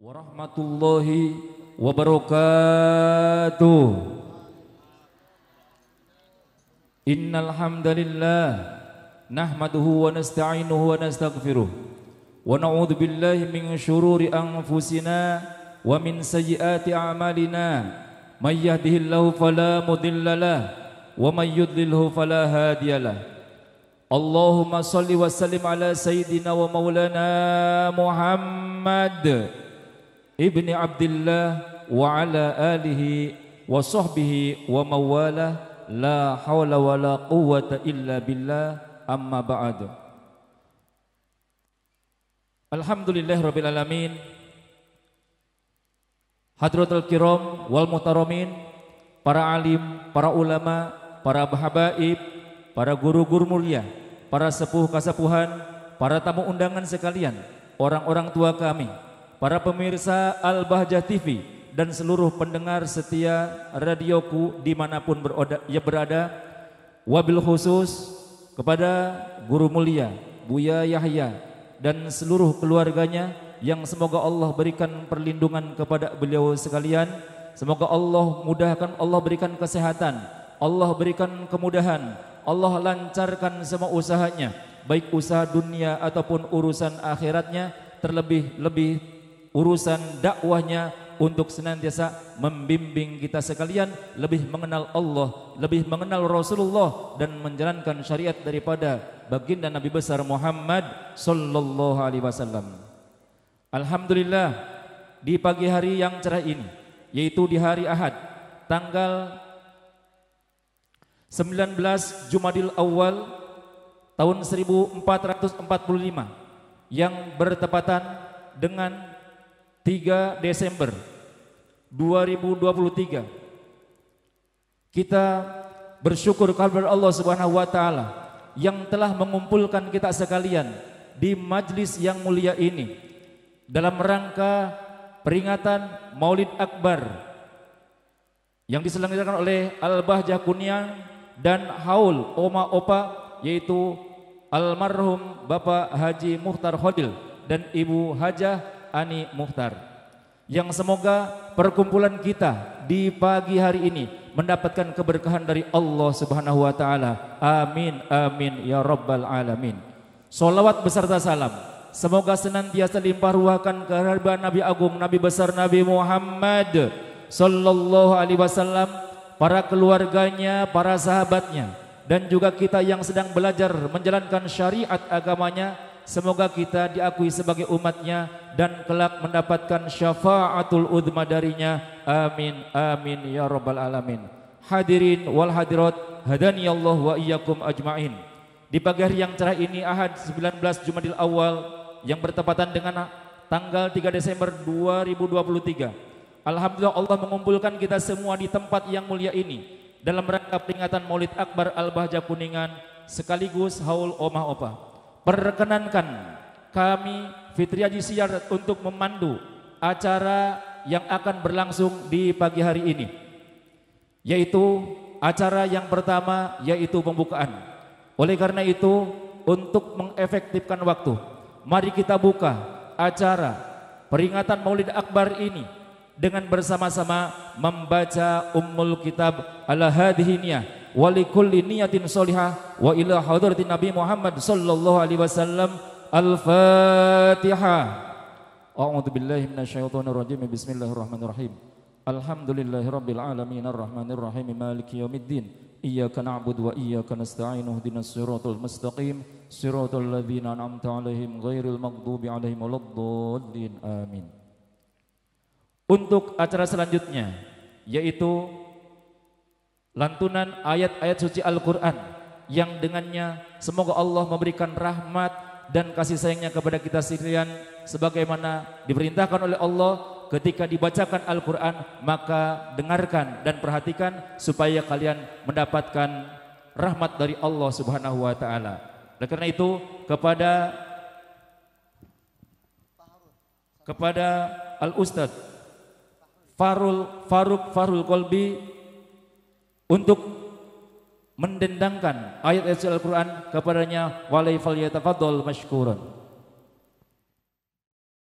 warahmatullahi wabarakatuh. Innal hamdalillah nahmaduhu wa nasta'inuhu wa nastaghfiruh wa na'udzu billahi min syururi anfusina wa min sayyiati a'malina. May yahdihillahu fala mudilla lahu wa may yudlilhu fala hadiyalah. Allahumma salli wa sallim ala sayyidina wa maulana Muhammad ibni Abdillah wa ala alihi wa sahbihi wa mawalah. La hawla wa la quwwata illa billah, amma ba'd. Alhamdulillah rabbil alamin. Hadratul kiram wal muhtaramin, para alim, para ulama, para habaib, para guru-guru mulia, para sepuh kasepuhan, para tamu undangan sekalian, orang-orang tua kami, para pemirsa Al-Bahjah TV dan seluruh pendengar setia radioku dimanapun berada, wabil khusus kepada guru mulia Buya Yahya dan seluruh keluarganya yang semoga Allah berikan perlindungan kepada beliau sekalian. Semoga Allah mudahkan, Allah berikan kesehatan, Allah berikan kemudahan, Allah lancarkan semua usahanya, baik usaha dunia ataupun urusan akhiratnya, terlebih-lebih urusan dakwahnya, untuk senantiasa membimbing kita sekalian lebih mengenal Allah, lebih mengenal Rasulullah dan menjalankan syariat daripada baginda Nabi besar Muhammad sallallahu alaihi wasallam. Alhamdulillah, di pagi hari yang cerah ini, yaitu di hari Ahad tanggal 19 Jumadil Awal tahun 1445 yang bertepatan dengan 3 Desember 2023. Kita bersyukur kepada Allah Subhanahu wa taala yang telah mengumpulkan kita sekalian di majlis yang mulia ini dalam rangka peringatan Maulid Akbar yang diselenggarakan oleh Al-Bahjah Kuningan dan Haul Oma Opa, yaitu almarhum Bapak Haji Mukhtar Khodil dan Ibu Hajah Ani Mukhtar, yang semoga perkumpulan kita di pagi hari ini mendapatkan keberkahan dari Allah Subhanahu wa taala. Amin amin ya rabbal alamin. Sholawat beserta salam semoga senantiasa limpah ruahkan kehadiran Nabi Agung, Nabi besar Nabi Muhammad sallallahu alaihi wasallam, para keluarganya, para sahabatnya, dan juga kita yang sedang belajar menjalankan syariat agamanya. Semoga kita diakui sebagai umatnya dan kelak mendapatkan syafaatul udhma darinya. Amin amin ya rabbal alamin. Hadirin wal hadirat, hadani Allah wa iyyakum ajmain. Di pagi hari yang cerah ini, Ahad 19 Jumadil Awal yang bertepatan dengan tanggal 3 Desember 2023. Alhamdulillah, Allah mengumpulkan kita semua di tempat yang mulia ini dalam rangka peringatan Maulid Akbar Al-Bahjah Kuningan sekaligus Haul Omah Opa. Perkenankan kami Fitri Haji Siar untuk memandu acara yang akan berlangsung di pagi hari ini, yaitu acara yang pertama, yaitu pembukaan. Oleh karena itu, untuk mengefektifkan waktu, mari kita buka acara peringatan Maulid Akbar ini dengan bersama-sama membaca Ummul Kitab Al-Hadhiniyah wa likulli niyatin sholihah wa ila hadratin Nabi Muhammad sallallahu alaihi wasallam. Al-Fatihah. A'udzu billahi minasyaitonir rajim. Bismillahirrahmanirrahim. Alhamdulillahirabbil alamin arrahmanir rahim maliki yaumiddin. Iyyaka na'budu wa iyyaka nasta'in ihdinas siratal mustaqim siratal ladzina an'amta 'alaihim ghairil maghdubi 'alaihim waladdallin. Amin. Untuk acara selanjutnya, yaitu lantunan ayat-ayat suci Al-Quran yang dengannya semoga Allah memberikan rahmat dan kasih sayangnya kepada kita sekalian, sebagaimana diperintahkan oleh Allah ketika dibacakan Al-Quran, maka dengarkan dan perhatikan supaya kalian mendapatkan rahmat dari Allah Subhanahu wa taala. Oleh karena itu, kepada Al-Ustadz Farul Kolbi untuk mendendangkan ayat-ayat Al-Quran kepadanya, walai falyatafaddal mashkuran.